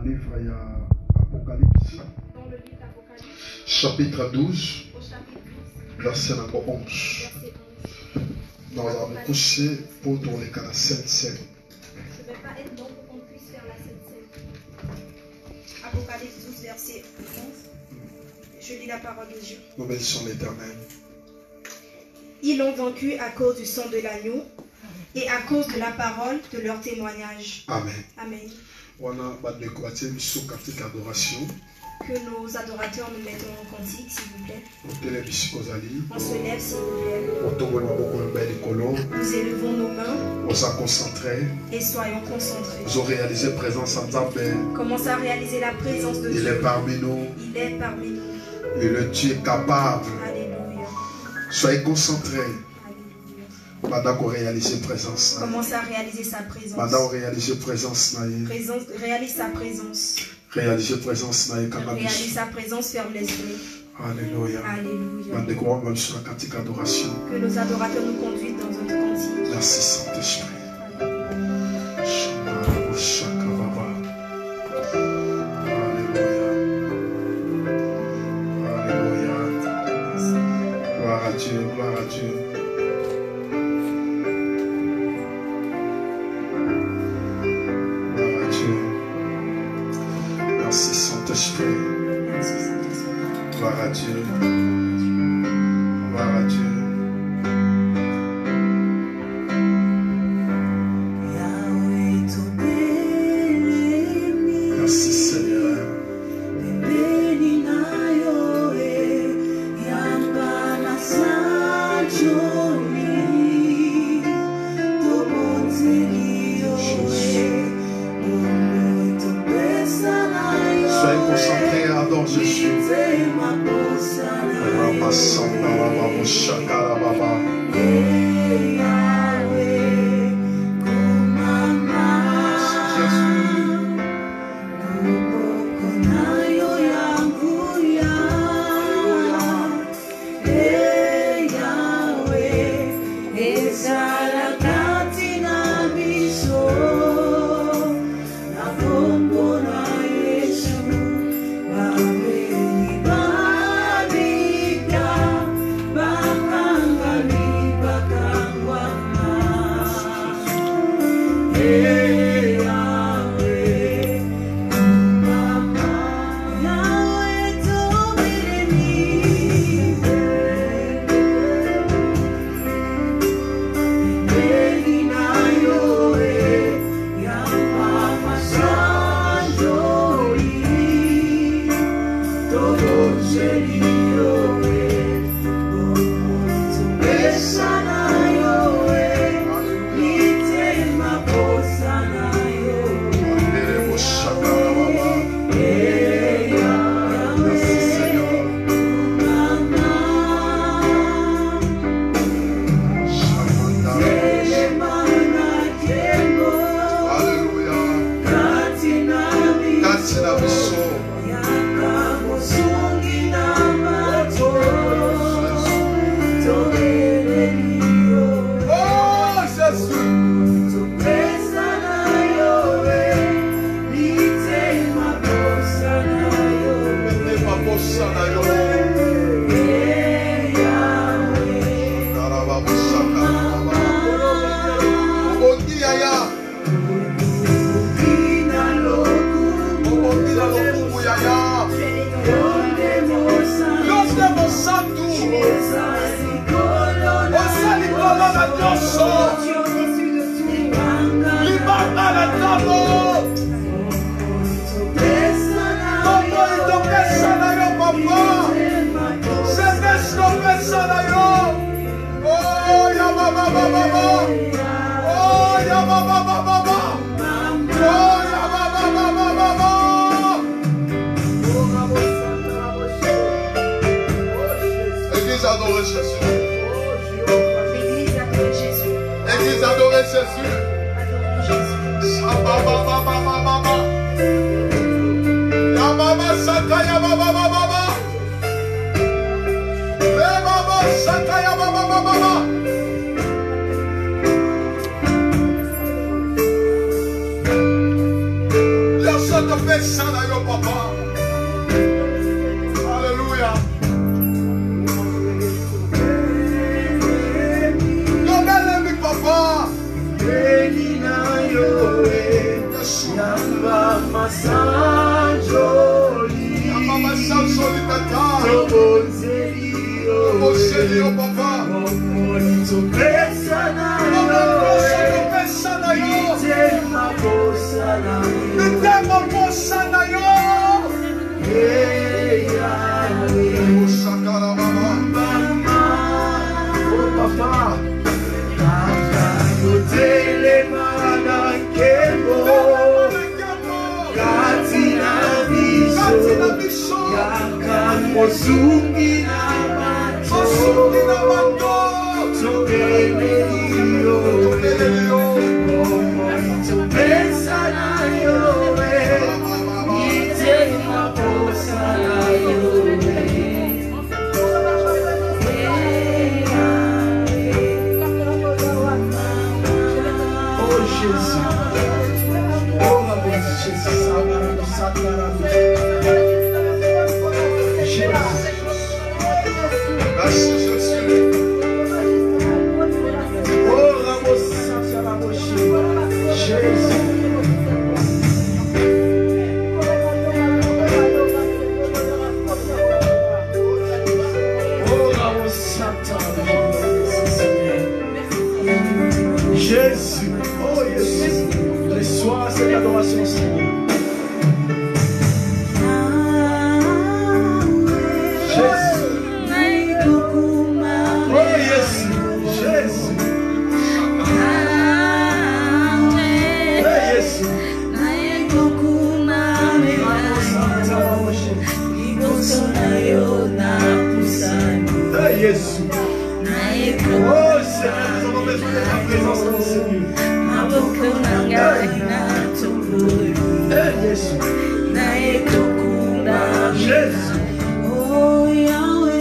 livre d'Apocalypse, dans le livre d'Apocalypse, chapitre 12, au chapitre 12, verset 11. verset 11. Nous allons coucher pour tourner à la Sainte Seine. Je ne vais pas être long pour qu'on puisse faire la Sainte Seine. Apocalypse 12, verset 11. Je lis la parole de Dieu. Nous bénissons l'Éternel. Ils l'ont vaincu à cause du sang de l'agneau et à cause de la parole de leur témoignage. Amen. Amen. On a battu sous cantique adoration. Que nos adorateurs nous mettent en cantique, s'il vous plaît. On se lève, s'il vous plaît. Nous élevons nos mains. On s'est concentré. Et soyons concentrés. Nous avons réalisé présence en Zambé. Commencez à réaliser la présence de Dieu. Il est parmi nous. Il est parmi nous. Et le Dieu est capable. Alléluia. Soyez concentrés. Pendant qu'on réalise présence. Commencez à réaliser sa présence. Pendant qu'on réalise présence. Réalise sa présence. Réaliser présence. Réalise sa présence, ferme les yeux. Alléluia. Alléluia. Même sur la cantique adoration. Que nos adorateurs nous conduisent dans notre cantique. Merci Saint-Esprit. Alléluia. Gloire à Dieu, gloire à Dieu. Gloire à Dieu. Merci Saint-Esprit. Gloire à Dieu. Gloire à Dieu. Merci Seigneur. Soyez concentrés, adore Jésus. Église adore Jésus. Église adore Jésus. topesa na yo papa. Alléluia. Yobelemi papa. Elina yo Yamba Masanjoli. Yamba Masanjoli tata. Tobonzeli yo. Tobonzeli yo papa. Omoni topesa na yo. Topesa na yo. Mitema posa na yo. Mitema posa na yo. Hey Yahweh. Osakara mama. Mama. Oh papa. Kaka yotele mana kembo. Katina biso. Yaka mozungi na mato. Tobele yo. Omoni topesa na yo. Itema posa na yo. Oh Jésus. Oh ma bonne Jésus. Merci Jésus. Oh Ramos Santa la Jésus. Oh Ramos Santa Jésus. Oh Jésus. Reçois cette adoration, Seigneur. Jésus. Oh Seigneur, nous avons besoin de ta présence, mon Seigneur. Jésus. Jésus. Oh Yahweh.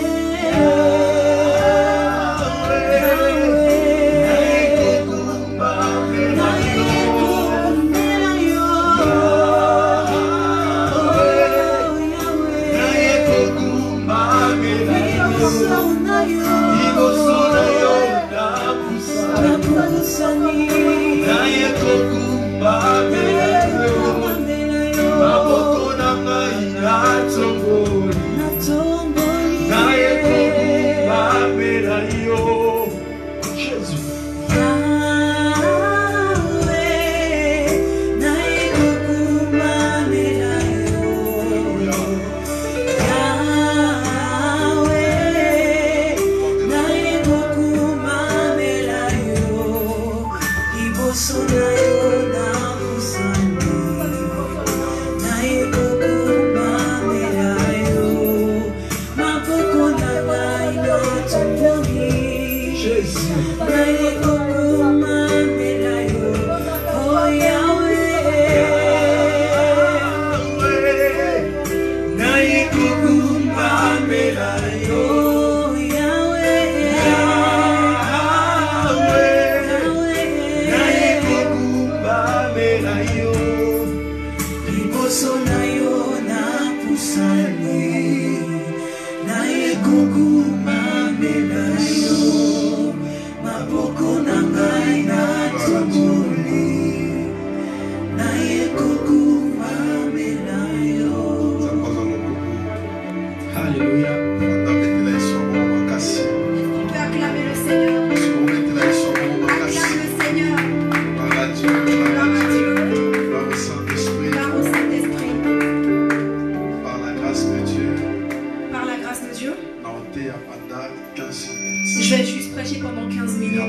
Je vais juste prêcher pendant 15 minutes.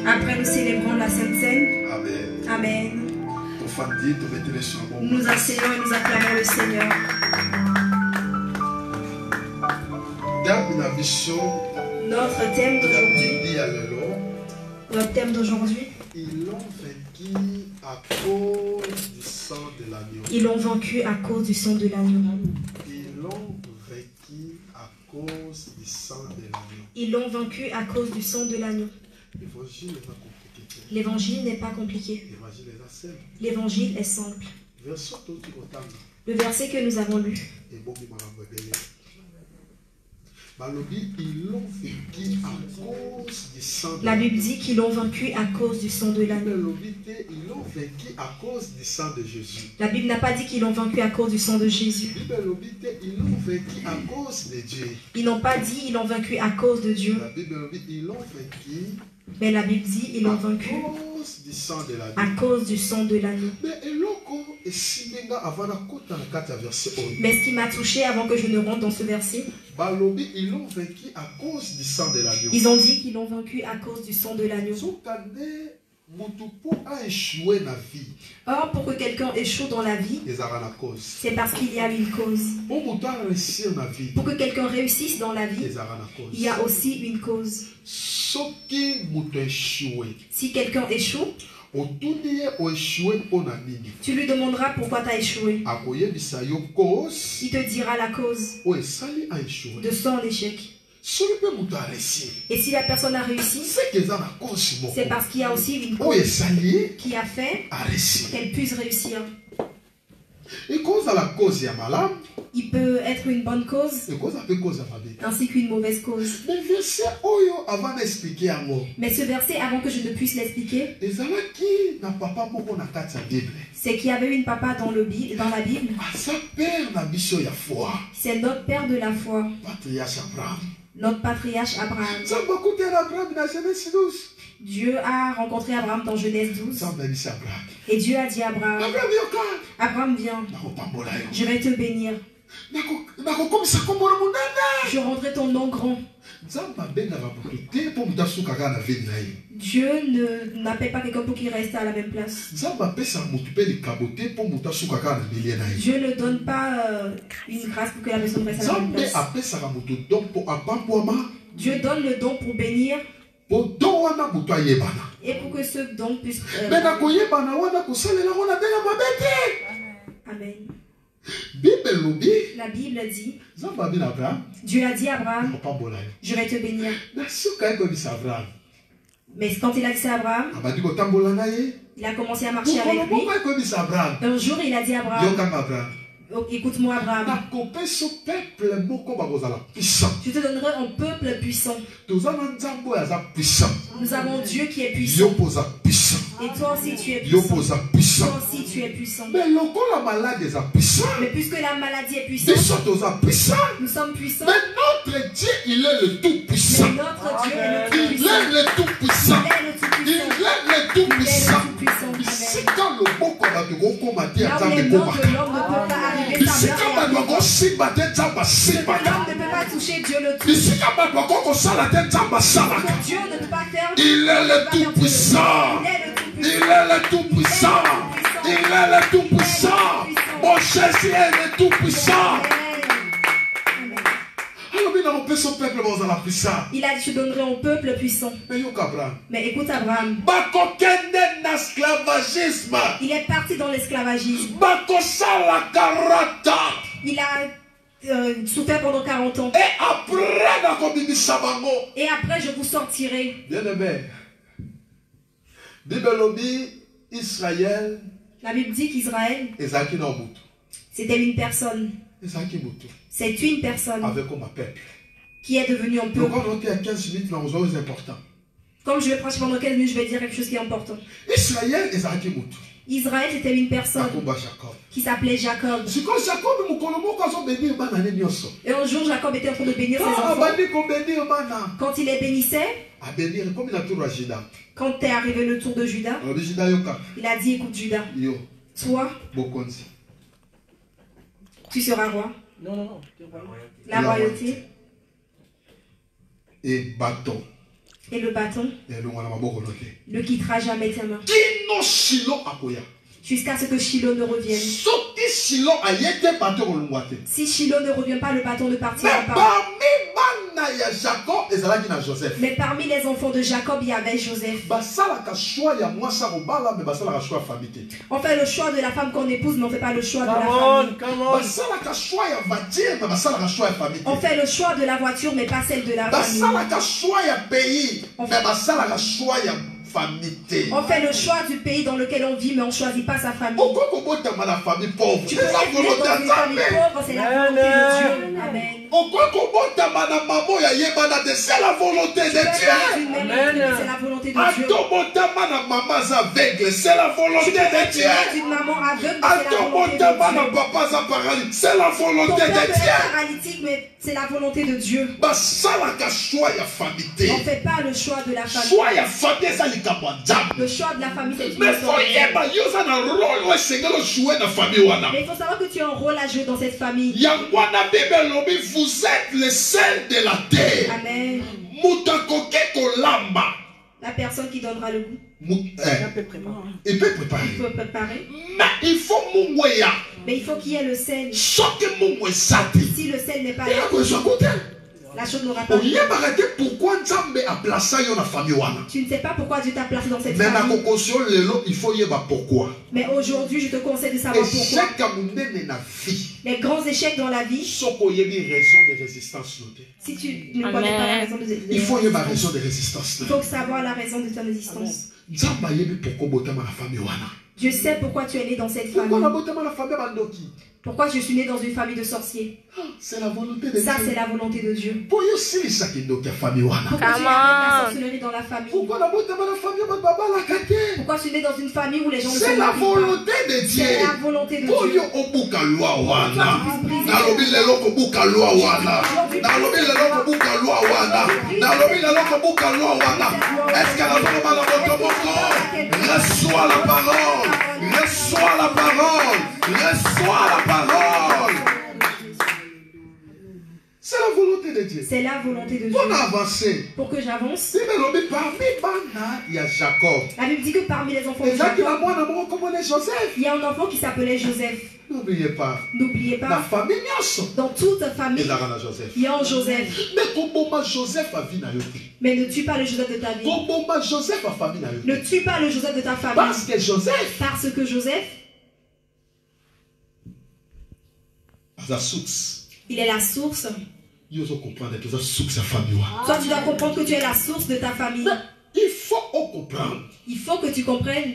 Après, nous célébrons la Sainte Seine. Amen. Amen. Nous asseyons et nous acclamons le Seigneur. Notre thème d'aujourd'hui. Notre thème d'aujourd'hui. Ils l'ont vaincu à cause du sang de l'agneau. Ils l'ont vaincu à cause du sang de l'agneau. Ils l'ont vaincu à cause du sang de l'agneau. Ils l'ont vaincu à cause du sang de l'agneau. L'évangile n'est pas compliqué. L'évangile n'est pas compliqué. L'évangile est simple. L'évangile est simple. Le verset que nous avons lu. La Bible dit qu'ils l'ont vaincu à cause du sang de l'agneau. La Bible n'a pas dit qu'ils l'ont vaincu à cause du sang de Jésus. Ils n'ont pas dit qu'ils l'ont vaincu à cause de Dieu. Mais la Bible dit qu'ils l'ont vaincu à cause du sang de l'agneau. Mais ce qui m'a touché avant que je ne rentre dans ce verset, ils l'ont vaincu à cause du sang de l'agneau. Ils ont dit qu'ils l'ont vaincu à cause du sang de l'agneau. Or, pour que quelqu'un échoue dans la vie, c'est parce qu'il y a une cause. Pour que quelqu'un réussisse dans la vie, il y a aussi une cause. Si quelqu'un échoue, tu lui demanderas pourquoi tu as échoué. Il te dira la cause de son échec. Et si la personne a réussi, c'est parce qu'il y a aussi une cause qui a fait qu'elle puisse réussir. Il peut être une bonne cause ainsi qu'une mauvaise cause. Mais ce verset, avant que je ne puisse l'expliquer, c'est qu'il y avait une papa dans la Bible. C'est notre père de la foi, notre patriarche Abraham. Dieu a rencontré Abraham dans Genèse 12. Et Dieu a dit à Abraham, Abraham, viens, je vais te bénir. Je rendrai ton nom grand. Dieu n'appelle pas quelqu'un pour qu'il reste à la même place. Dieu ne donne pas une grâce pour que la personne reste à la même place. Dieu donne le don pour bénir et pour que ce don puisse... Amen. La Bible dit, Dieu a dit à Abraham, je vais te bénir. Mais quand il a dit à Abraham, il a commencé à marcher avec lui. Un jour, il a dit à Abraham, écoute-moi Abraham, je te donnerai un peuple puissant. Nous avons Dieu qui est puissant. Et toi aussi tu es puissant. Toi aussi tu es puissant. Mais puisque la maladie est puissante, nous sommes puissants. Mais notre Dieu, il est le tout puissant. Mais notre Dieu est le tout puissant. Il est le tout puissant. Il est le tout puissant. C'est quand le beau qu'on a de gros combattre à l'homme ne peut pas arriver sans l'homme ne peut pas toucher Dieu le tout. Dieu ne peut pas faire. Il est le tout puissant. Il est le tout puissant. Il est le tout puissant. Mon Jésus est le tout puissant. Il a dit, je donnerai un peuple puissant. Mais écoute Abraham. Il est parti dans l'esclavagisme. Il a souffert pendant 40 ans. Et après je vous sortirai. Bien-aimé, Israël. La Bible dit qu'Israël, c'était une personne. C'est une personne qui est devenue un peuple. Comme je vais prêcher pendant 15 minutes, je vais dire quelque chose qui est important. Israël, c'était une personne qui s'appelait Jacob. Et un jour, Jacob était en train de bénir ses enfants. Quand il les bénissait, quand est arrivé le tour de Judas, il a dit, écoute Judas, toi, tu seras roi. Non. La royauté. Et bâton. Et le bâton ne quittera jamais tes mains. Jusqu'à ce que Shiloh ne revienne. Si Shiloh ne revient pas, le bâton ne partira pas. Mais parmi les enfants de Jacob, il y avait Joseph. On fait le choix de la femme qu'on épouse, mais on ne fait pas le choix de la famille. On fait le choix de la voiture, mais pas celle de la famille. On fait On fait le choix du pays dans lequel on vit, mais on ne choisit pas sa famille. Tu peux naître dans une famille pauvre, c'est la volonté de Dieu. Amen. C'est la volonté de Dieu. C'est la volonté de Dieu. C'est la volonté de Dieu. D'une maman aveugle, c'est la volonté de Dieu. C'est la volonté de Dieu. Paralytique, mais c'est la volonté de Dieu. On ne fait pas le choix de la famille. Le choix de la famille, c'est une mais il faut savoir que tu as un rôle à jouer dans cette famille. Vous êtes le sel de la terre. Amen. La personne qui donnera le goût. Il peut préparer. Il faut préparer. Mais il faut Mais il faut qu'il y ait le sel. Si le sel n'est pas là, la chose n'aura pas. Tu ne sais pas pourquoi Dieu t'a placé dans cette famille. Mais aujourd'hui, je te conseille de savoir pourquoi. Les grands échecs dans la vie. Si tu ne connais pas la raison de résistance, il faut y avoir raison de résistance. Il faut savoir la raison de ton résistance. Dieu sait pourquoi tu es né dans cette famille. Pourquoi je suis né dans une famille de sorciers? C'est la volonté de Dieu. Ça, c'est la volonté de Dieu. Pourquoi tu es né dans la sorcellerie dans la famille? Pourquoi tu es né dans une famille où les gens ne sont pas? C'est la volonté de Dieu. C'est la volonté de Dieu. Reçois la parole. Reçois la parole. Reçois la parole. C'est la volonté de Dieu. C'est la volonté de Dieu. Pour avancer. Pour que j'avance. Il y a Jacob. La Bible dit que parmi les enfants de Jacob, il y a un enfant qui s'appelait Joseph. N'oubliez pas. N'oubliez pas. La famille, dans toute famille, il y a un Joseph. Mais ne tue pas le Joseph de ta vie. Ne tue pas le Joseph de ta famille. Parce que Joseph, il est la source. Toi, tu dois comprendre que tu es la source de ta famille. Il faut comprendre. Il faut que tu comprennes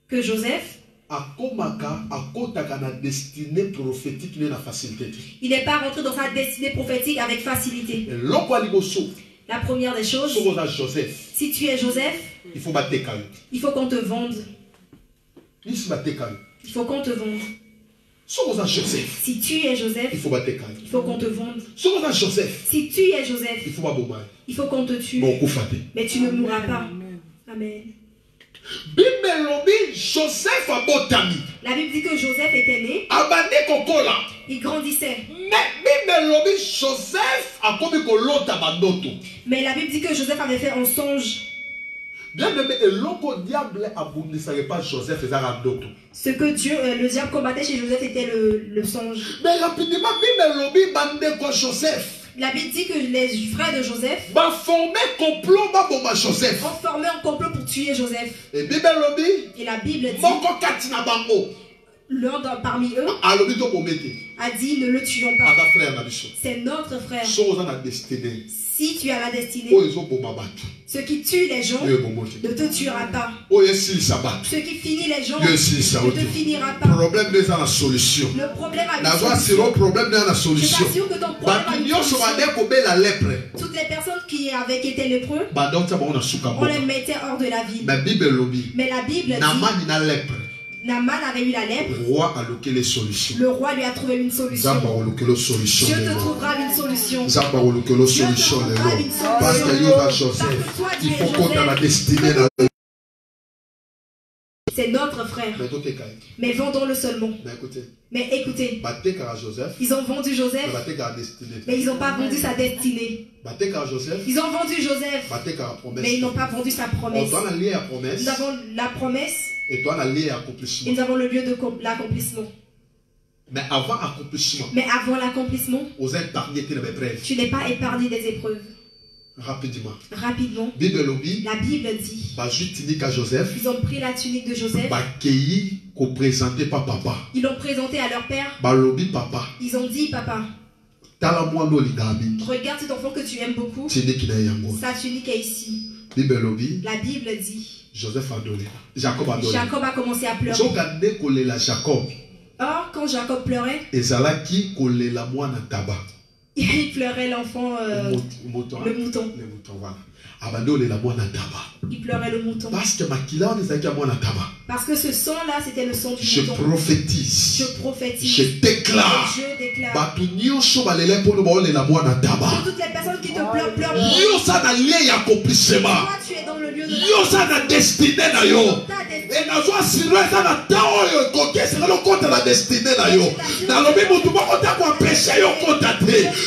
que Joseph, il n'est pas rentré dans sa destinée prophétique avec facilité. La première des choses, si tu es Joseph, il faut qu'on te vende. Il faut qu'on te vende. Si tu es Joseph, il faut qu'on te vende. Si tu es Joseph, il faut qu'on te tue. Mais tu ne mourras pas. Amen. La Bible dit que Joseph était né. Il grandissait. Mais la Bible dit que Joseph avait fait un songe. Ce que Dieu, le diable combattait chez Joseph était le songe. Mais rapidement, la Bible dit que les frères de Joseph ont formé un complot pour tuer Joseph. Et la Bible dit l'un parmi eux a dit ne le tuons pas. C'est notre frère. Si tu as la destinée, ce qui tue les gens ne te tuera pas. Ce qui finit les gens ne te finira pas. Le problème a une solution. Je t'assure que ton problème a une solution. Toutes les personnes qui avaient été lépreux, on les mettait hors de la ville. Mais la Bible dit Naaman avait eu la lèpre. Le roi lui a trouvé une solution. Dieu te trouvera une solution. Dieu te trouvera une solution. Parce que Joseph, il faut qu'on ait la destinée. C'est notre frère. Mais vendons-le seulement. Mais écoutez, ils ont vendu Joseph, mais ils n'ont pas vendu sa destinée. Ils ont vendu Joseph, mais ils n'ont pas vendu sa promesse. Nous avons la promesse et nous avons le lieu de l'accomplissement. Mais avant l'accomplissement, tu n'es pas épargné des épreuves. Rapidement. La Bible dit ils ont pris la tunique de Joseph. Ils l'ont présenté à leur père. Ils ont dit papa, regarde cet enfant que tu aimes beaucoup. Sa tunique est ici. La Bible dit. Joseph a donné. Jacob a donné. Jacob a commencé à pleurer. Or, quand Jacob pleurait, il pleurait l'enfant, le mouton. Voilà. Il pleurait le mouton. Parce que ce sang-là, c'était le sang du mouton. Je prophétise. Je prophétise. Je déclare. Je déclare. Que toutes les personnes qui te pleurent, pleurent. Toi, tu es dans le lieu de la destinée. Et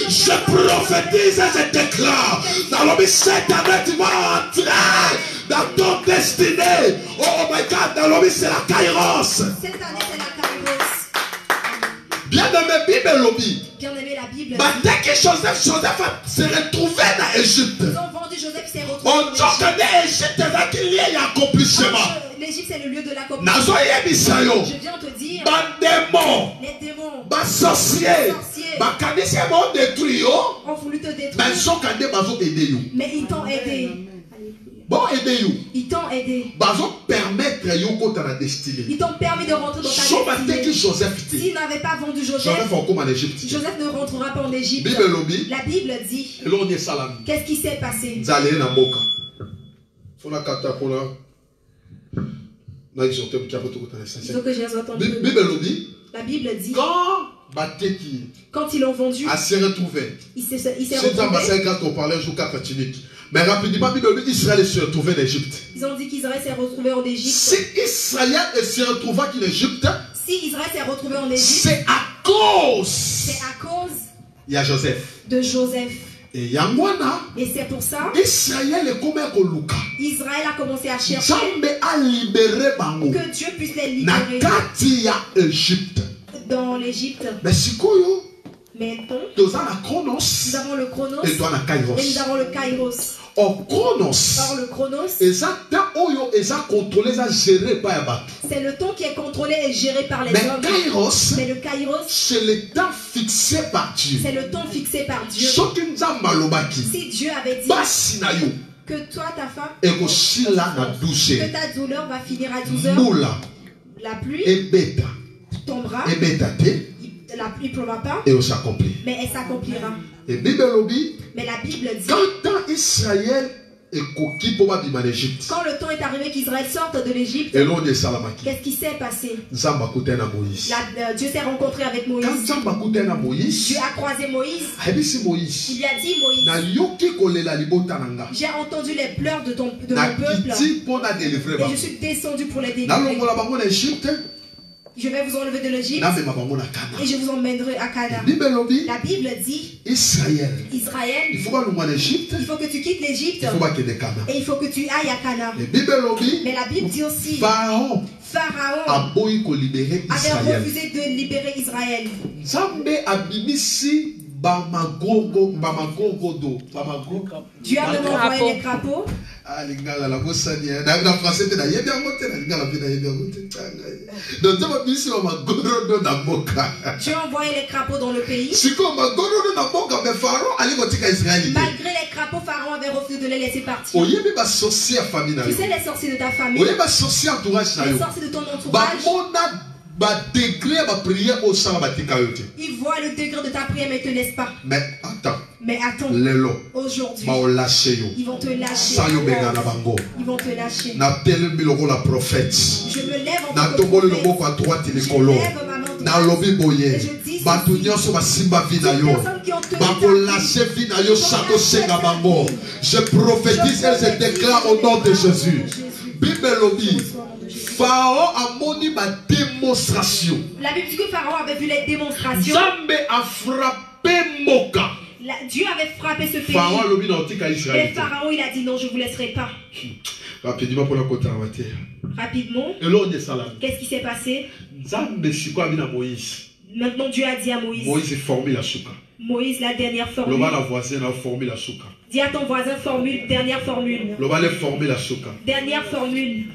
je prophétise et je déclare. Cette année, tu vas entrer dans ton destinée. Oh my God, c'est la Kairos. Cette année, c'est la Kairos. Bien-aimé, Bible lobby. Bien-aimé, la Bible. Dès que Joseph s'est retrouvé dans Égypte. Ils ont vendu Joseph, il s'est retrouvé en Égypte. L'Égypte, c'est le lieu de l'accomplissement. Je viens te dire. Les démons. Sorciers. Ont voulu te détruire. Mais ils t'ont aidé. Ils t'ont aidé. Ils t'ont permis de rentrer dans ta destinée. S'ils n'avaient pas vendu Joseph ne rentrera pas en Égypte. La Bible dit. Qu'est-ce qui s'est passé? Il faut que je les entende. La Bible dit. Quand ils l'ont vendu, il s'est retrouvé. Mais rapidement, Israël s'est retrouvé en Égypte. Ils ont dit qu'Israël s'est retrouvé en Égypte. Si Israël s'est retrouvé en Égypte, c'est à cause. Il y a Joseph. De Joseph. Et c'est pour ça Israël a commencé à chercher que Dieu puisse les libérer dans l'Égypte. Mais nous avons le Chronos et nous avons le Kairos. Or le Chronos c'est le temps qui est contrôlé et géré par les hommes. Mais le Kairos c'est le temps fixé par Dieu. C'est le temps fixé par Dieu. Si Dieu avait dit que toi, ta femme, que ta douleur va finir à 12 heures, la pluie tombera, la pluie ne pleuvra pas, mais elle s'accomplira. Mais la Bible dit, quand Israël quand le temps est arrivé qu'Israël sorte de l'Égypte, qu'est-ce qui s'est passé? Dieu s'est rencontré avec Moïse. Dieu a croisé Moïse. Il lui a dit, Moïse, j'ai entendu les pleurs de mon peuple et je suis descendu pour les délivrer. Je vais vous enlever de l'Égypte et je vous emmènerai à Canaan. La Bible dit, Israël, il faut que tu quittes l'Égypte et il faut que tu ailles à Canaan. Mais la Bible dit aussi, Pharaon avait refusé de libérer Israël. Dieu a même envoyé les crapauds. Dieu a envoyé les crapauds dans le pays. Malgré les crapauds, Pharaon avait refusé de les laisser partir. Tu sais les sorciers de ta famille, les sorciers de ton entourage, ils voient le degré de ta prière mais ils ne te laissent pas. Mais attends, aujourd'hui, ils vont te lâcher. Ils vont te lâcher. Je me lève en tant que prophète. Je lève ma main droite. Et je dis je prophétise et je déclare au nom de Jésus. Pharaon a moni ma démonstration. La Bible dit que Pharaon avait vu les démonstrations. Zambe a frappé Moka. Dieu avait frappé ce pays. Mais Pharaon il a dit non, je ne vous laisserai pas. Rapidement pour la côte à la terre. Rapidement. Qu'est-ce qui s'est passé? Maintenant Dieu a dit à Moïse. Moïse la dernière formule. Dis à ton voisin formule, dernière formule. Dernière formule.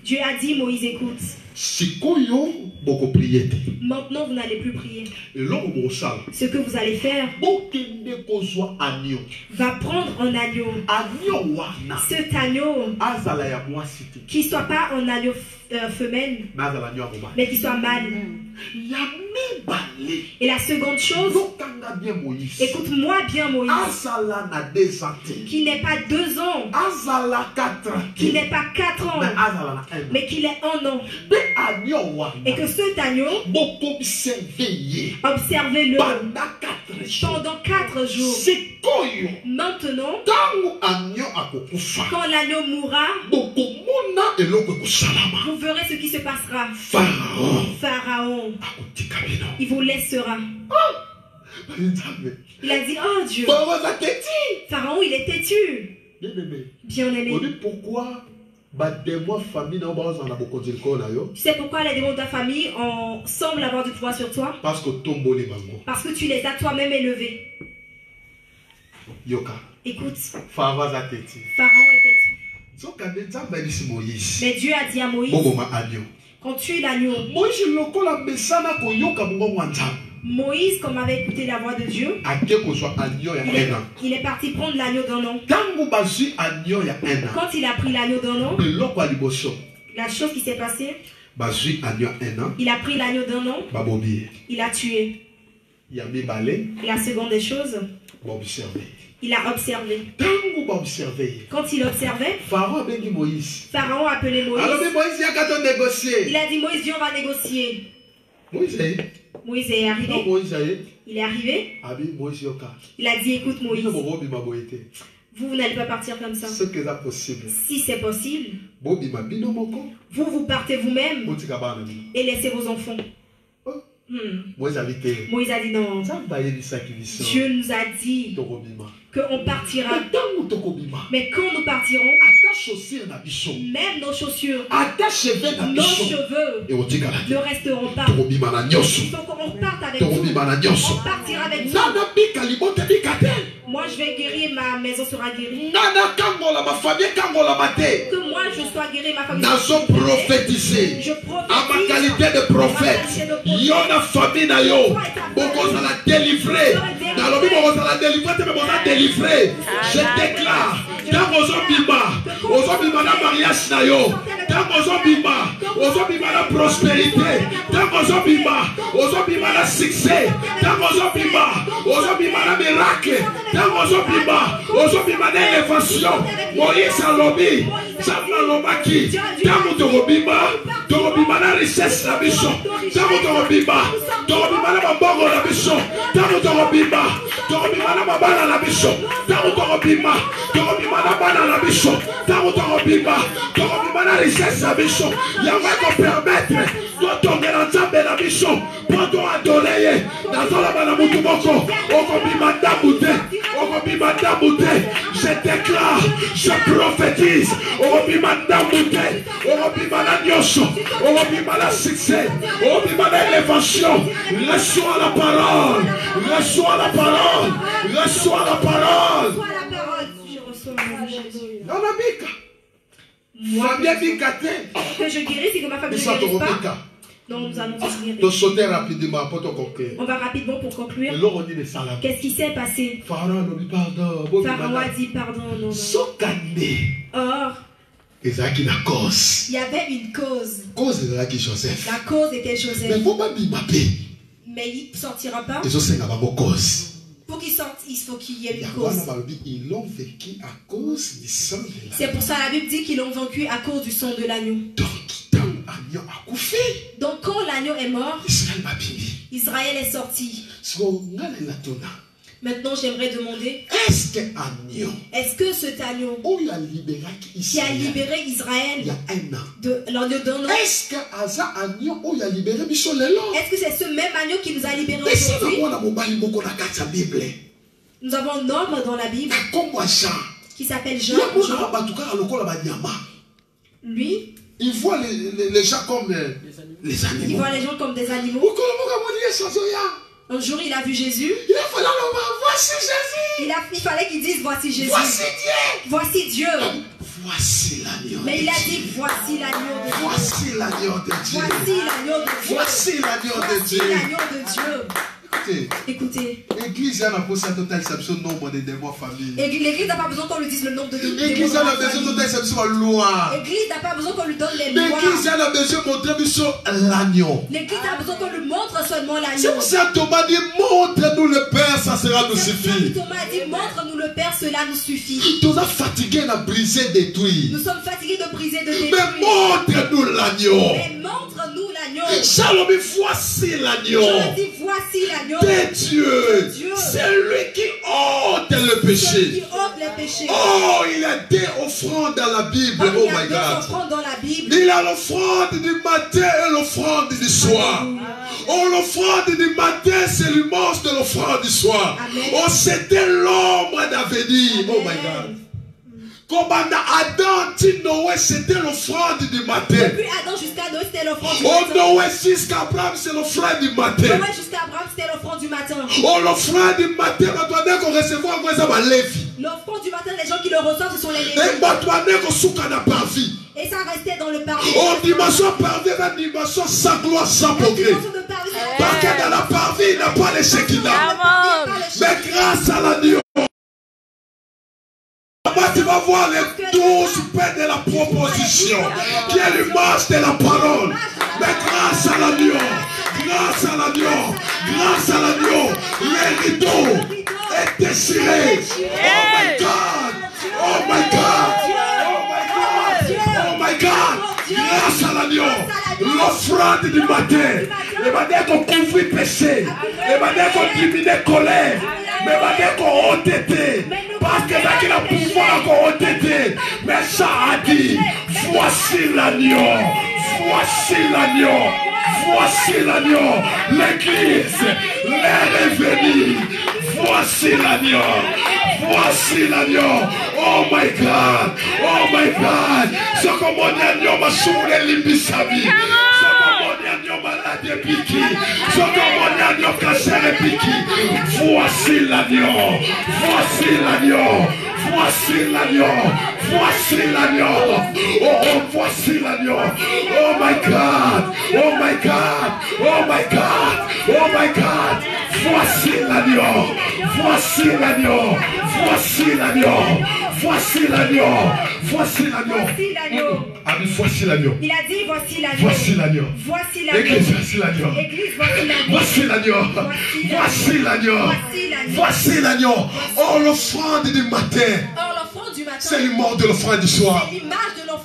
Dieu a dit Moïse écoute. Maintenant, vous n'allez plus prier. Ce que vous allez faire, va prendre un agneau. Cet agneau, qui ne soit pas un agneau femelle, mais qui soit mâle. Et la seconde chose, écoute-moi bien Moïse, qui n'est pas 2 ans, qui n'est pas 4 ans, mais qu'il est 1 an. Et que cet agneau, observez-le pendant 4 jours. Maintenant, quand l'agneau mourra, vous verrez ce qui se passera. Pharaon, il vous laissera. Il a dit, oh Dieu, Pharaon, il est têtu. Bien aimé. Pourquoi tu sais pourquoi les démons de ta famille semblent avoir du pouvoir sur toi? Parce que tu les as toi-même élevés. Écoute, Pharaon est têtu. Mais Dieu a dit à Moïse, quand tu es l'agneau, Moïse, comme avait écouté la voix de Dieu, il est parti prendre l'agneau d'un an. Quand il a pris l'agneau d'un an, la chose qui s'est passée, il a pris l'agneau d'un an, il a tué. Et la seconde des choses, il a observé. Quand il observait, Pharaon a appelé Moïse. Il a dit, Moïse, viens, on va négocier. Moïse est arrivé. Il est arrivé. Il a dit, écoute Moïse, vous n'allez pas partir comme ça. Si c'est possible, vous partez vous-même et laissez vos enfants. Moïse a dit non. Dieu nous a dit qu'on partira. Mais quand nous partirons, même nos chaussures, nos cheveux ne resteront pas. Il faut qu'on parte avec vous. On partira avec vous. Moi je vais guérir, ma maison sera guérie. Que moi je sois guéri, ma famille sera guérie. Je prophétise à ma qualité de prophète. La famille na yo, beaucoup ça la délivrer. Dans le Bible, on la délivrer. Je déclare, dans vos obima la mariage na yo, dans vos obima la prospérité, dans vos obima la succès, dans vos obima la miracle, dans vos obima l'élévation. Moïse a lobby, ça m'a lobaki, dans vos obima la richesse la mission, dans vos obima la mabongo la mission, dans vos obima la mabana la mission, dans vos obima la bana la mission, dans vos obima la richesse la mission. Il y a qu'on permettre de tomber dans la mission pour toi adorer dans la bana mutumoko, obima damute, je déclare, je prophétise, obima damute, obima la nyosho, obima la succès, obima la élévation. Reçois la parole, reçois la parole, reçois la parole. Je reçois la parole. Moi, que je guérisse et que ma famille ne guérisse pas. Donc nous allons guérir. On va rapidement pour conclure. Qu'est-ce qui s'est passé? Pharaon a dit pardon. Non. Or, il y avait une cause. La cause était Joseph. Mais il ne sortira pas. Pour qu'il sorte, il faut qu'il y ait une cause. Ils l'ont vécu à cause du sang de l'agneau. C'est pour ça la Bible dit qu'ils l'ont vaincu à cause du sang de l'agneau. Donc quand l'agneau est mort, Israël est sorti. Maintenant j'aimerais demander, est-ce que cet agneau qui a libéré Israël de l'agneau d'un an, est-ce que c'est ce même agneau qui nous a libérés aujourd'hui? Nous avons un homme dans la Bible qui s'appelle Jean. Lui, il voit les gens comme les animaux. Il voit les gens comme des animaux. Un jour, il a vu Jésus. Voici Jésus. Il fallait qu'il dise voici Jésus. Voici Dieu. Voici Dieu. voici l'agneau. Mais il a dit, voici l'agneau de Dieu. Voici l'agneau de Dieu. Voici l'agneau de Dieu. Voici l'agneau de Dieu. Voici l'agneau de Dieu. Écoutez. L'église a besoin total exception nombre de démons famille. L'église n'a pas besoin qu'on lui dise le nombre de démons. L'église a besoin total exception loi. L'église n'a pas besoin qu'on lui donne les lois. L'église a besoin de montrer sur l'agneau. L'église a besoin qu'on lui montre seulement l'agneau. C'est pour ça que Thomas dit montre-nous le Père, ça sera nous suffit. Thomas a dit montre-nous le Père, cela nous suffit. Nous sommes fatigués de briser, détruire. Nous sommes fatigués de briser, de détruire. Mais montre-nous l'agneau. Mais montre-nous l'agneau. Shalom, voici l'agneau. Je dis voici l'agneau. De Dieu. C'est lui qui ôte le péché. Oh, il y a des offrandes dans la Bible. Oh my God. Il y a l'offrande du matin et l'offrande du soir. Oh, l'offrande du matin, c'est l'immense de l'offrande du soir. Oh, c'était l'ombre d'avenir. Oh my God. Comme Adam, Noé, c'était l'offrande du matin. Depuis Adam jusqu'à Noé, c'était l'offrande du matin. Oh, Noé jusqu'à Abraham, c'est l'offrande du matin. Noé jusqu'à Abraham, c'était l'offrande du matin. Oh, l'offrande du matin, qu'on recevoir, l'offrande du matin, les gens qui le reçoivent, ce sont les lévites. Et ça restait dans le parvis. Oh, dimension parvis, la dimension sans gloire, sans progrès. Parce que dans la parvis, il n'y a pas les Shekinah. Mais grâce à l'agneau, tu vas voir les 12 paix de la proposition, qui est l'image de la parole. Mais grâce à l'agneau, grâce à l'agneau, grâce à l'agneau, les rideaux est déchiré. Oh my God, oh my God, oh my God, grâce à l'agneau, l'offrande du matin, le matin qu'on couvre péché, le matin qu'on diminue colère, le matin qu'on entêté. Parce que là qu'il a pouvoir qu'on entêté. Mais ça a dit, voici l'agneau, voici l'agneau, voici l'agneau. L'église, les revenus, voici l'agneau, voici l'agneau. Oh my God, oh my God. Ce que mon agneau m'a souré l'imbisabi. Ce que mon agneau malade est piqué. Ce que mon agneau cancer est piqué. Voici l'agneau, voici l'agneau. Voici l'agneau, voici l'agneau, oh voici l'agneau, oh my God, oh my God, oh my God, oh my God, voici l'agneau, voici l'agneau, voici l'agneau, voici l'agneau, voici l'agneau, ah mais voici l'agneau, il a dit voici l'agneau, voici l'agneau, voici l'agneau, l'église voici l'agneau, voici l'agneau, voici l'agneau, voici l'agneau, oh l'offrande du matin. C'est l'image de l'offrande du soir.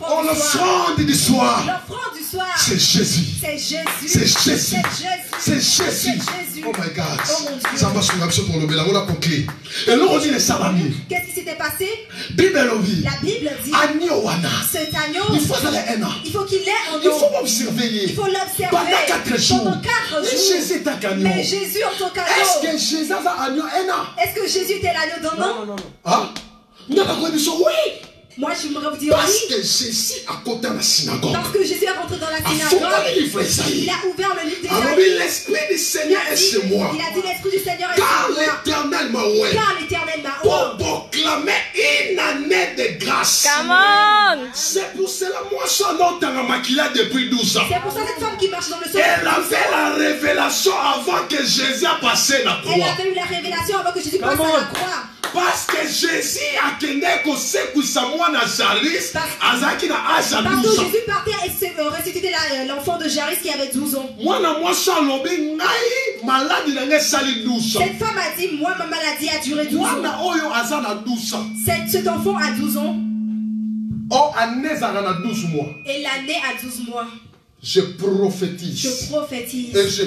Oh, l'offrande du soir. C'est Jésus. C'est Jésus. C'est Jésus. Oh my God. Ça va sur l'option pour le bel. On a conclu. Et là, on dit les salamiers. Qu'est-ce qui s'était passé? La Bible dit. Cet agneau. Il faut qu'il ait en eau. Il faut l'observer. Il faut l'observer. Pendant 4 jours. Mais Jésus est un agneau. Mais Jésus en tant qu'agneau. Est-ce que Jésus a un agneau? Est-ce que Jésus était l'agneau d'un an? Non. Ah? Non, oui. Moi, je me dire parce que Jésus a côté dans la synagogue. Parce que Jésus est rentré dans la synagogue. Il a ouvert le livre d'Isaïe. Alors, l'Esprit du Seigneur est chez moi. Il a dit l'Esprit du Seigneur est chez moi. Car l'Éternel m'a oué. Pour proclamer une année de grâce. Come on. C'est pour cela, moi, je suis longtemps maquillé depuis 12 ans. C'est pour ça cette femme qui marche dans le sol. Elle avait la révélation avant que Jésus a passé la croix. Elle avait eu la révélation avant que Jésus passe à la croix. Parce que Jésus a tenu que c'est que Samuel a Jaris, Azaki na Aja 12 ans. Parce que Jésus partait et ressuscité l'enfant de Jaris qui avait 12 ans. Cette femme a dit, moi ma maladie a duré 12 ans. Cet enfant a 12 ans. Et l'année a 12 mois. Je prophétise. Et je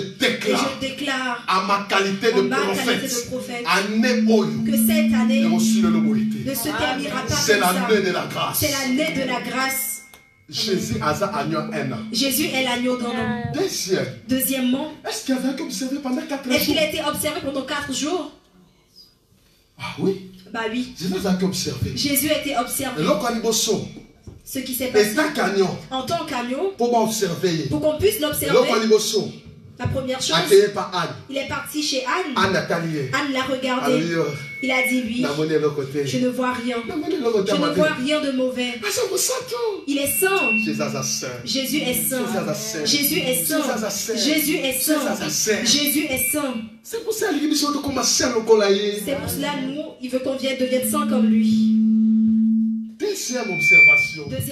déclare à ma qualité de prophète que cette année ne se terminera pas. C'est l'année de la grâce. C'est l'année de la grâce. Jésus est l'agneau d'un an. Deuxièmement, est-ce qu'il a été observé pendant 4 jours? Est-ce qu'il a été observé pendant 4 jours? Ah oui. Bah oui. Jésus a été observé. Ce qui s'est passé en tant qu'agneau, pour qu'on puisse l'observer. La première chose, il est parti chez Anne. Anne l'a regardé. Il a dit oui, je ne vois rien. Je ne vois rien de mauvais. Il est saint. Jésus est saint. Jésus est saint. Jésus est saint. Jésus est saint. C'est pour cela, nous, il veut qu'on devienne saint comme lui. Deuxième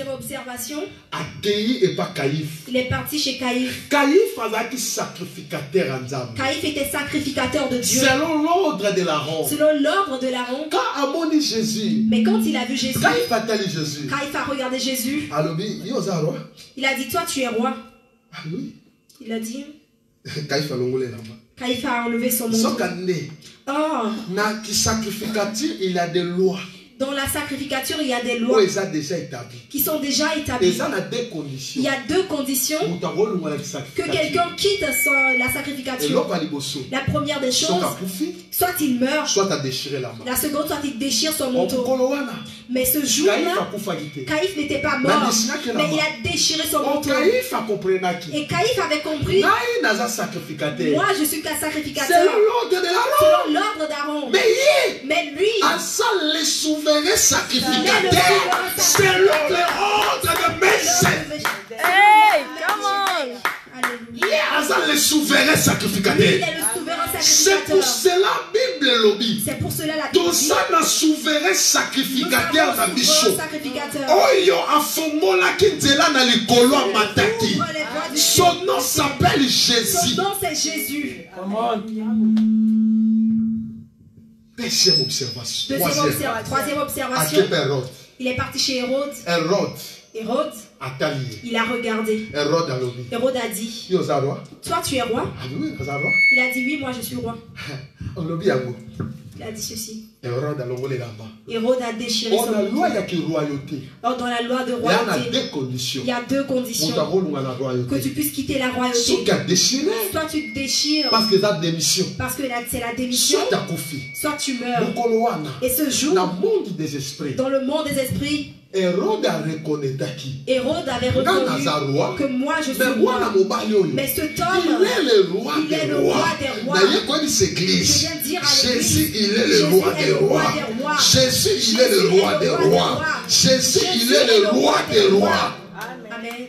observation. Il est parti chez Caïphe. Caïphe était sacrificateur de Dieu. Selon l'ordre de l'Aaron. Mais quand il a vu Jésus, Caïphe a regardé Jésus. Il a dit, toi tu es roi. Il a dit. Caïphe a enlevé son nom. Il a des lois. Dans la sacrificature, il y a des lois qui sont déjà établies. Il y a deux conditions que quelqu'un quitte la sacrificature. La première des choses, soit il meurt, la seconde, soit il déchire son manteau. Mais ce jour-là, Caïphe n'était pas mort, mais il a déchiré son manteau. Et Caïphe avait compris, moi je suis qu'un sacrificateur selon l'ordre d'Aaron. Mais lui, sacrificateur selon l'ordre de Messe. Hey, come on. Le souverain sacrificateur. C'est pour cela Bible lobby. C'est pour cela la Bible. Tout ça na souverain sacrificateur na biso. Oyo afomola kinzela na likolo mataki. Son nom s'appelle Jésus. Son nom c'est Jésus. Come on. Deuxième observation. Troisième observation. Il est parti chez Hérode. Hérode, il a regardé. Hérode a dit, toi tu es roi? Il a dit oui, moi je suis roi. Il a dit ceci. Hérode a déchiré son manteau. Or, dans la loi de royauté, il y a deux conditions. Que tu puisses quitter la royauté. Soit tu déchires parce que c'est la démission. Soit tu meurs. Et ce jour, dans le monde des esprits, Hérode avait reconnu que moi je suis roi. Mais cet homme, il est le roi des rois. Je viens de dire à Jésus, il est le roi des rois. Jésus, il est le roi des rois. Jésus, il est le roi des rois. Amen.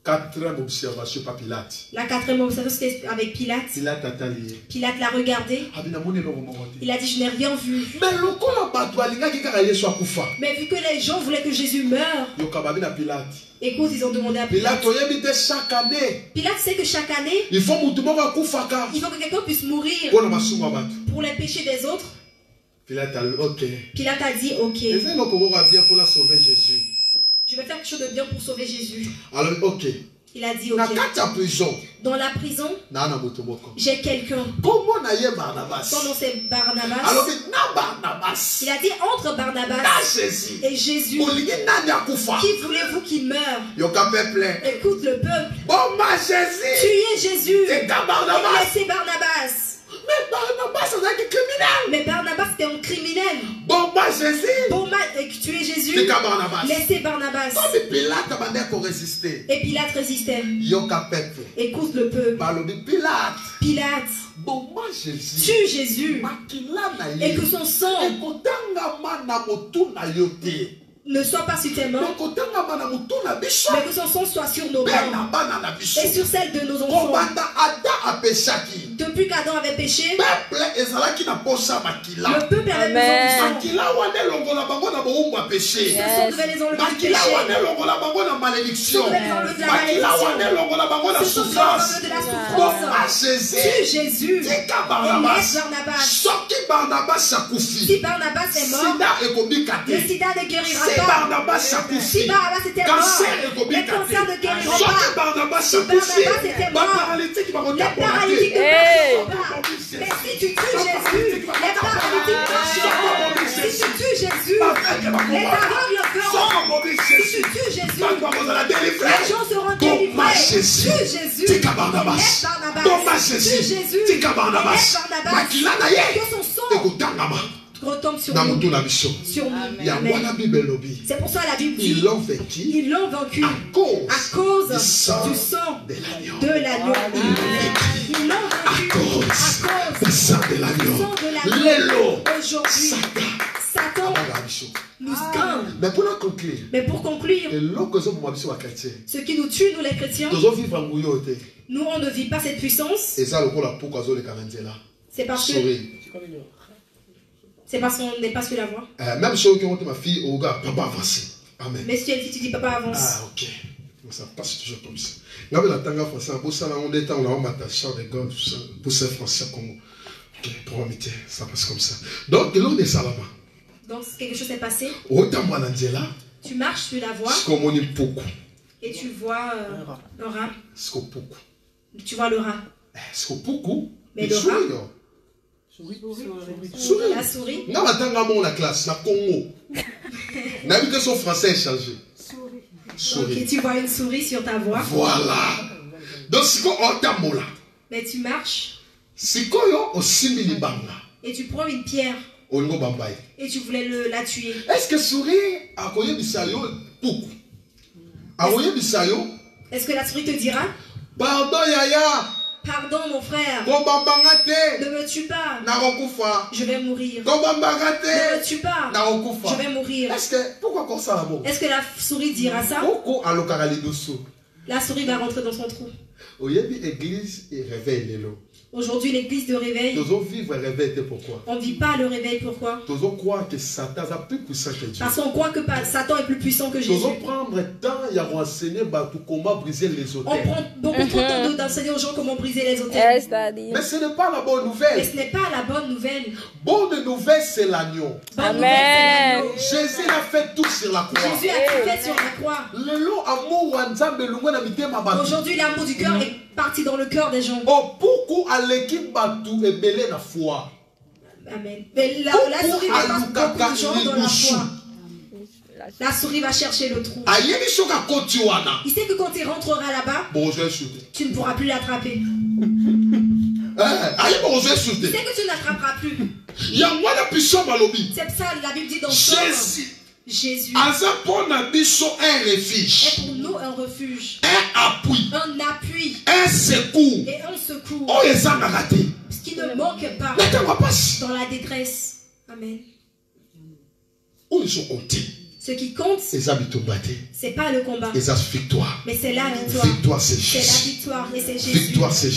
Quatrième observation par Pilate. La quatrième observation c'était avec Pilate. Pilate l'a regardé. Il a dit je n'ai rien vu. Mais vu que les gens voulaient que Jésus meure, écoute, ils ont demandé à Pilate. Pilate sait que chaque année, il faut que quelqu'un puisse mourir pour les péchés des autres. Pilate a dit ok. Je vais faire quelque chose de bien pour sauver Jésus. Alors, ok. Il a dit ok. Dans la prison, j'ai quelqu'un. Son nom c'est Barnabas. Il a dit entre Barnabas et Jésus. Qui voulez-vous qu'il meure? Écoute le peuple. Tuez Jésus. Et laissez Barnabas. Mais Barnabas c'était un criminel. Tuer Jésus. Laissez Barnabas. Et Pilate résistait. Écoute le peuple. Pilate tue Jésus. Et que son sang ne soit pas sur tes mains, mais que son sang soit sur nos mains et sur celle de nos enfants. Depuis qu'Adam avait péché, le peuple avait besoin du sang. Ce sang devait les enlever du péché. Ce sang devait les enlever de la malédiction. Ce sang devait les enlever de la souffrance. Tue Jésus et laisse Barnabas. Si Barnabas est mort, le sida ne guérira pas. Si Barnabas était mort, les cancers ne guériraient pas. Si Barnabas était mort, les paralytiques ne marcheront pas. Mais si tu tues Jésus, les paralytiques marcheront. Si tu tues Jésus, les aveugles verront. Si tu tues Jésus, les gens seront délivrés. Tue Jésus, laisse Barnabas. Tue Jésus, laisse Barnabas. Que son sang retombe sur nous. C'est pour ça la Bible dit ils l'ont vaincu à cause du sang de l'agneau. Ils l'ont vaincu à cause du sang de l'agneau. Aujourd'hui, Satan nous gagne. Mais pour conclure, ce qui nous tue, nous les chrétiens, nous on ne vit pas cette puissance. C'est parce qu'on n'est pas sur la voie. Même si tu as ma fille, papa avance. Amen. Mais si tu es une fille, tu dis papa avance. Ah, ok. Ça passe toujours comme ça. Pour ces Français comme ça passe comme ça. Donc, l'on est ça là-bas. Donc, quelque chose s'est passé. Tu marches sur la voie. Et tu vois le rat. Tu vois le rat. Mais le rat. La souris. Non, la classe, la Congo. Navigation français changé. Ok, tu vois une souris sur ta voie. Voilà. Donc, c'est quoi là? Mais tu marches. C'est quoi et tu prends une pierre. Et tu voulais la tuer. Est-ce que souris a connu Bissayo poukou? Est-ce que la souris te dira? Pardon, Yaya. Pardon, mon frère. Ne me tue pas. Je vais mourir. Ne me tue pas. Je vais mourir. Est-ce que la souris dira ça? La souris va rentrer dans son trou. Aujourd'hui, l'église de réveil. On ne vit pas le réveil. Pourquoi? Parce qu'on croit que Satan est plus puissant que Jésus. On prend beaucoup trop de temps d'enseigner aux gens comment briser les autels. Mais ce n'est pas la bonne nouvelle. Mais ce n'est pas la bonne nouvelle. Bonne nouvelle, c'est l'agneau. Amen. Jésus a fait tout sur la croix. Jésus a tout fait sur la croix. Aujourd'hui, l'amour du cœur est parti dans le cœur des gens. Amen. Mais la souris va pas beaucoup de gens dans la foi. La souris va chercher le trou. Il sait que quand il rentrera là-bas, tu ne pourras plus l'attraper. Il sait que tu ne l'attraperas plus. C'est ça la Bible dit dans Jésus est pour nous un refuge, un appui, un secours, et un secours, ce qui ne manque pas dans la détresse. Amen. Ce qui compte, c'est pas le combat, mais c'est la victoire. C'est la victoire et c'est Jésus.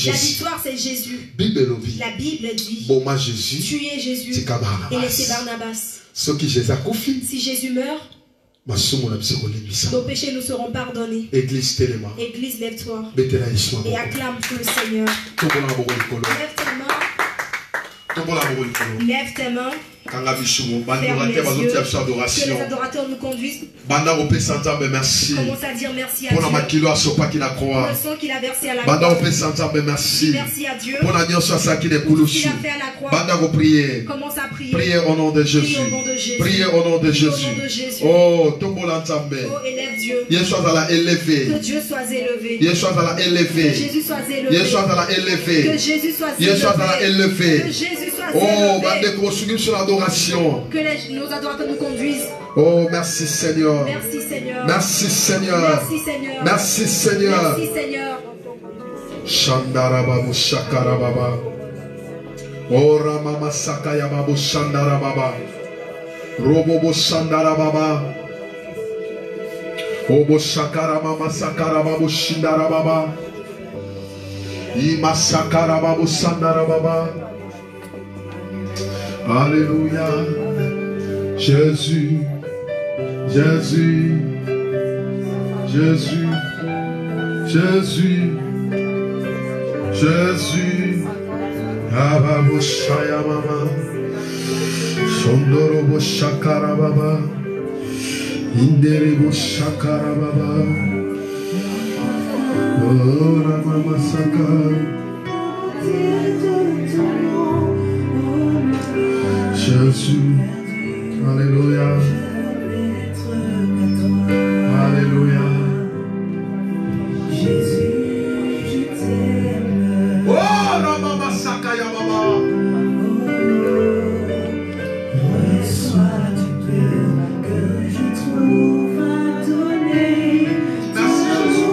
La victoire c'est Jésus. La Bible dit, tuez Jésus et laissez Barnabas. Si Jésus meurt, nos péchés nous seront pardonnés. Église, lève-toi et acclame pour le Seigneur. Lève tes mains. Ferme les yeux. Que les adorateurs nous conduisent. Commence à dire merci à Dieu. Pour le sang qu'il a versé à la croix. Merci à Dieu. Pour ce qu'il a fait à la croix. Commence à prier. Priez au nom de Jésus. Priez au nom de Jésus. Oh, élève Dieu. Que Dieu soit élevé. Que Jésus soit élevé. Que Jésus soit élevé. Que Jésus soit élevé. Oh, que nos adorateurs nous conduisent. Oh, merci Seigneur. Merci Seigneur. Merci Seigneur. Merci Seigneur. Merci Seigneur. Merci Seigneur. Shandarababu Shakarababa. Oh, Ramama Sakayababu Shandarababa. Robobo Shandarababa. Obo Shakaramama Sakarababu Shindarababa. Ima Sakarababu Sandarababa. Alléluia. Jésus, Jésus, Jésus, Jésus, Jésus. Ababo Shaya Mama, Sondorobo Shakara Baba, Inderebo Shakara Baba, Ora Mama Saka. Jésus, alléluia, alléluia. Jésus, je t'aime. Oh, Ramama Sakaya Mama. Reçois du peu que je trouve à donner. Merci Jésus.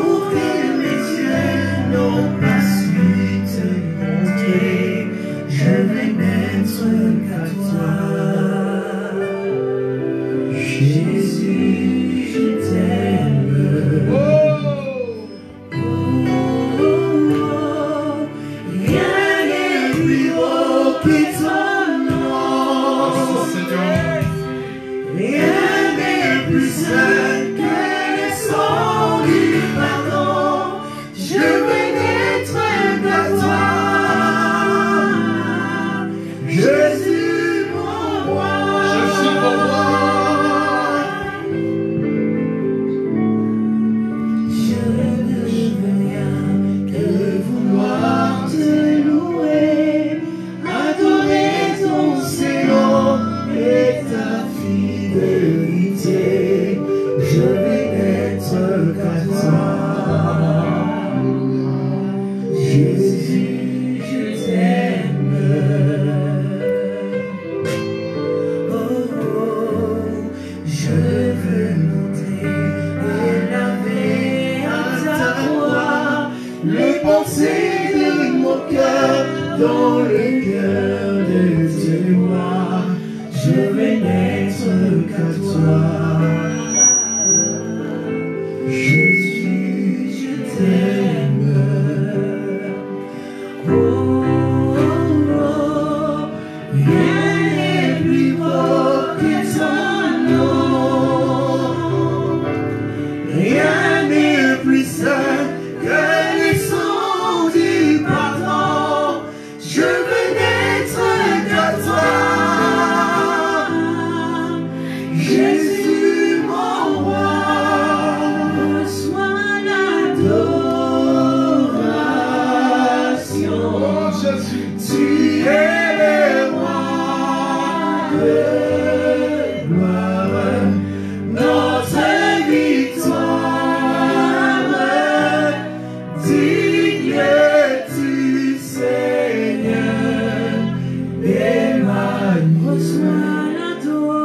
les pensées de mon cœur dans le cœur de témoins. Je vais n'être qu'à toi. Jésus, je t'aime. Oh, oh, oh. Rien n'est plus beau que ton nom. Rien n'est plus saint que le sang du pardon. Je veux n'être qu'à toi. Jésus, mon roi, reçois l'adoration. Oh Jésus, tu es le roi de gloire, notre victoire. Digne tu Seigneur, Emmanuel. Reçois l'adoration.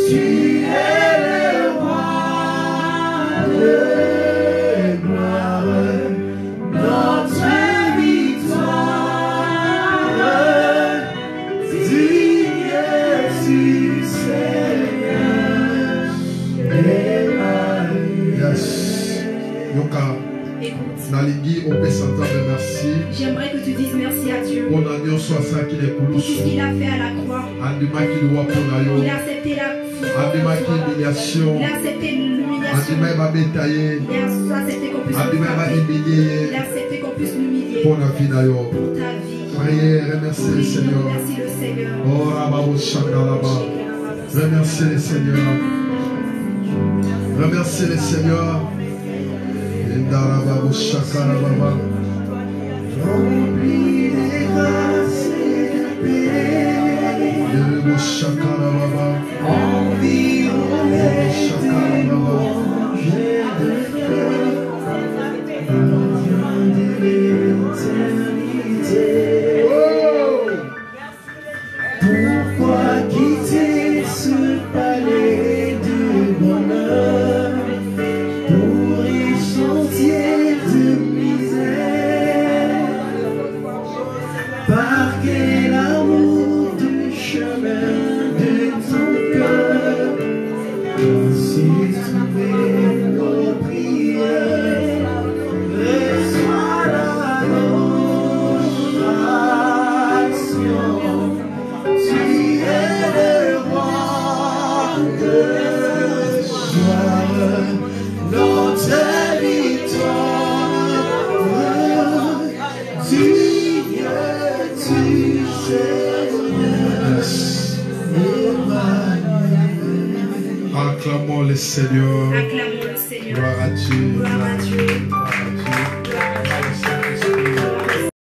Tu es le roi de gloire, notre victoire. Digne tu Seigneur, Emmanuel. Yes. Yoka. J'aimerais que tu dises merci à Dieu pour tout ce qu'il a fait à la croix. Il a accepté la l'humiliation. Il a accepté l'humiliation. Il a accepté qu'on puisse l'humilier. Il a accepté qu'on puisse l'humilier pour ta vie. Priez, remerciez le Seigneur. Remercie le Seigneur. Oh, remerciez le Seigneur. Remerciez le Seigneur. Remplis des grâces et de paix, environné de louanges et de fleurs, loin de l'éternité. Pourquoi quitter ce palais de bonheur pour y chantier de misère? Par quel amour du chemin de ton cœur s'est trouvé nos prières? Reçois l'adoration. Tu es le roi de gloire, notre victoire. Digne tu Seigneur, Emmanuel. Acclamons le Seigneur. Acclamons le Seigneur. Gloire à Dieu. Gloire à Dieu.